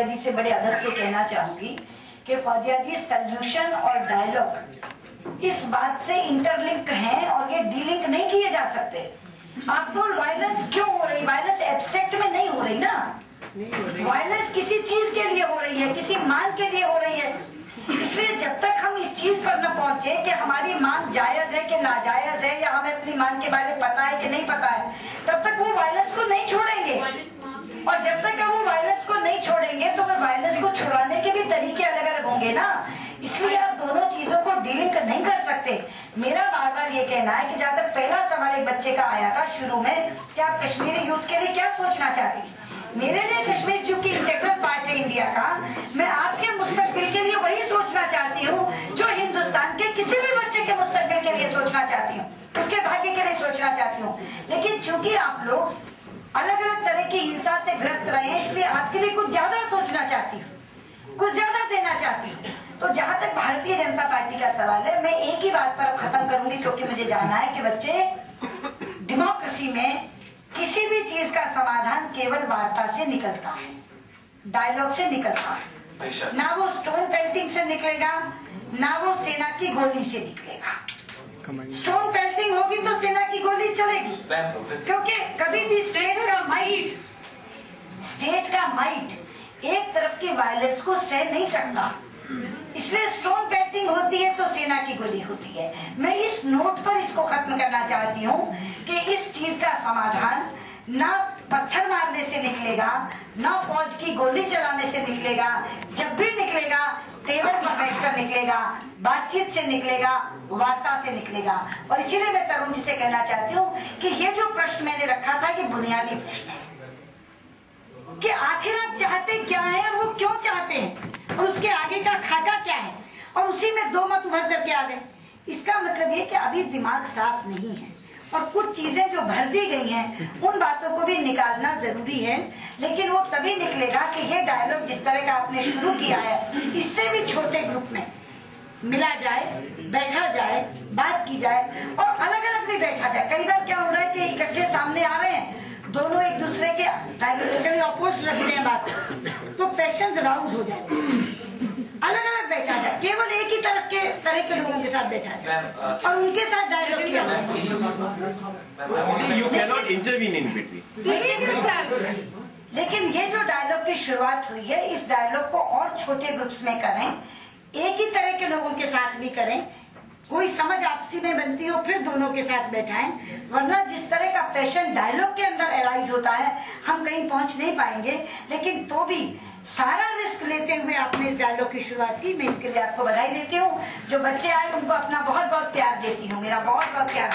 जी से बड़े अदब से कहना चाहूंगी कि फौजिया जी सल्यूशन और डायलॉग इस बात से इंटरलिंक हैं और ये डीलिंक नहीं किए जा सकते। आफ्टर वायलेंस क्यों हो रही? वायलेंस एब्स्ट्रैक्ट में नहीं हो रही ना, वायलेंस किसी चीज के लिए हो रही है, किसी मांग के लिए हो रही है। इसलिए जब तक हम इस चीज पर न पहुंचे कि हमारी मांग जायज है कि नाजायज है या हमें अपनी मांग के बारे में पता है कि नहीं पता है, तब तक वो वायलेंस को नहीं छोड़ेंगे। और जब तक हम वो वायलेंस को नहीं छोड़ेंगे तो फिर वायलेंस को छुड़ाने के भी तरीके अलग अलग होंगे ना। इसलिए आप दोनों चीजों को डीलिंग नहीं कर सकते। मेरा बार बार ये कहना है कि जहाँ तक पहला सवाल एक बच्चे का आया था शुरू में कि आप कश्मीरी यूथ के लिए क्या सोचना चाहती हैं, मेरे लिए कश्मीर चूंकि इंटीग्रल पार्ट है इंडिया का, मैं आपके मुस्तकबिल के लिए वही सोचना चाहती हूँ जो हिंदुस्तान के किसी भी बच्चे के मुस्तकबिल के लिए सोचना चाहती हूँ, उसके भाग्य के लिए सोचना चाहती हूँ। लेकिन चूंकि आप लोग अलग अलग तरह की हिंसा से ग्रस्त रहे हैं, इसलिए आपके लिए कुछ ज्यादा सोचना चाहती हूँ, कुछ ज्यादा देना चाहती हूँ। तो जहां तक भारतीय जनता पार्टी का सवाल है, मैं एक ही बात पर खत्म करूंगी क्योंकि मुझे जानना है कि बच्चे, डेमोक्रेसी में किसी भी चीज का समाधान केवल वार्ता से निकलता है, डायलॉग से निकलता है। ना वो स्टोन पेल्टिंग से निकलेगा, ना वो सेना की गोली से निकलेगा। स्टोन पेल्टिंग होगी तो सेना की गोली चलेगी, क्योंकि कभी भी स्टेट का माइट एक तरफ की वायलेंस को सह नहीं सकता। इसलिए स्टोन पेल्टिंग होती है तो सेना की गोली होती है। मैं इस नोट पर इसको खत्म करना चाहती हूँ कि इस चीज का समाधान ना पत्थर मारने से निकलेगा, ना फौज की गोली चलाने से निकलेगा। जब भी निकलेगा टेबल पर बैठकर निकलेगा, बातचीत से निकलेगा, वार्ता से निकलेगा। और इसीलिए मैं तरुण जी से कहना चाहती हूँ कि ये जो प्रश्न मैंने रखा था कि बुनियादी प्रश्न है कि आखिर आप चाहते क्या है और वो क्यों चाहते हैं और उसके आगे का खाका क्या है, और उसी में दो मत उभर करके आ गए। इसका मतलब ये कि अभी दिमाग साफ नहीं है और कुछ चीजें जो भर दी गई हैं उन बातों को भी निकालना जरूरी है। लेकिन वो तभी निकलेगा कि ये डायलॉग जिस तरह का आपने शुरू किया है, इससे भी छोटे ग्रुप में मिला जाए, बैठा जाए, बात की जाए और अलग अलग भी बैठा जाए। कई बार क्या हो रहा है कि इकट्ठे सामने आ रहे हैं, दोनों एक दूसरे के डायमेट्रिकली अपोजिट रखते हैं बात, तो पैशंस राउज हो जाते हैं। अलग अलग बैठा जाए, केवल एक ही तरह के लोगों के साथ बैठा जाए और उनके साथ डायलॉग किया जाए। लेकिन ये जो डायलॉग की शुरुआत हुई है, इस डायलॉग को और छोटे ग्रुप्स में करें, एक ही तरह के लोगों के साथ भी करें, कोई समझ आपसी में बनती हो फिर दोनों के साथ बैठाएं। वरना जिस तरह का पैशन डायलॉग के अंदर एराइज होता है, हम कहीं पहुंच नहीं पाएंगे। लेकिन तो भी सारा रिस्क लेते हुए आपने इस डायलॉग की शुरुआत की, मैं इसके लिए आपको बधाई देती हूँ। जो बच्चे आए उनको अपना बहुत बहुत प्यार देती हूँ, मेरा बहुत बहुत प्यार।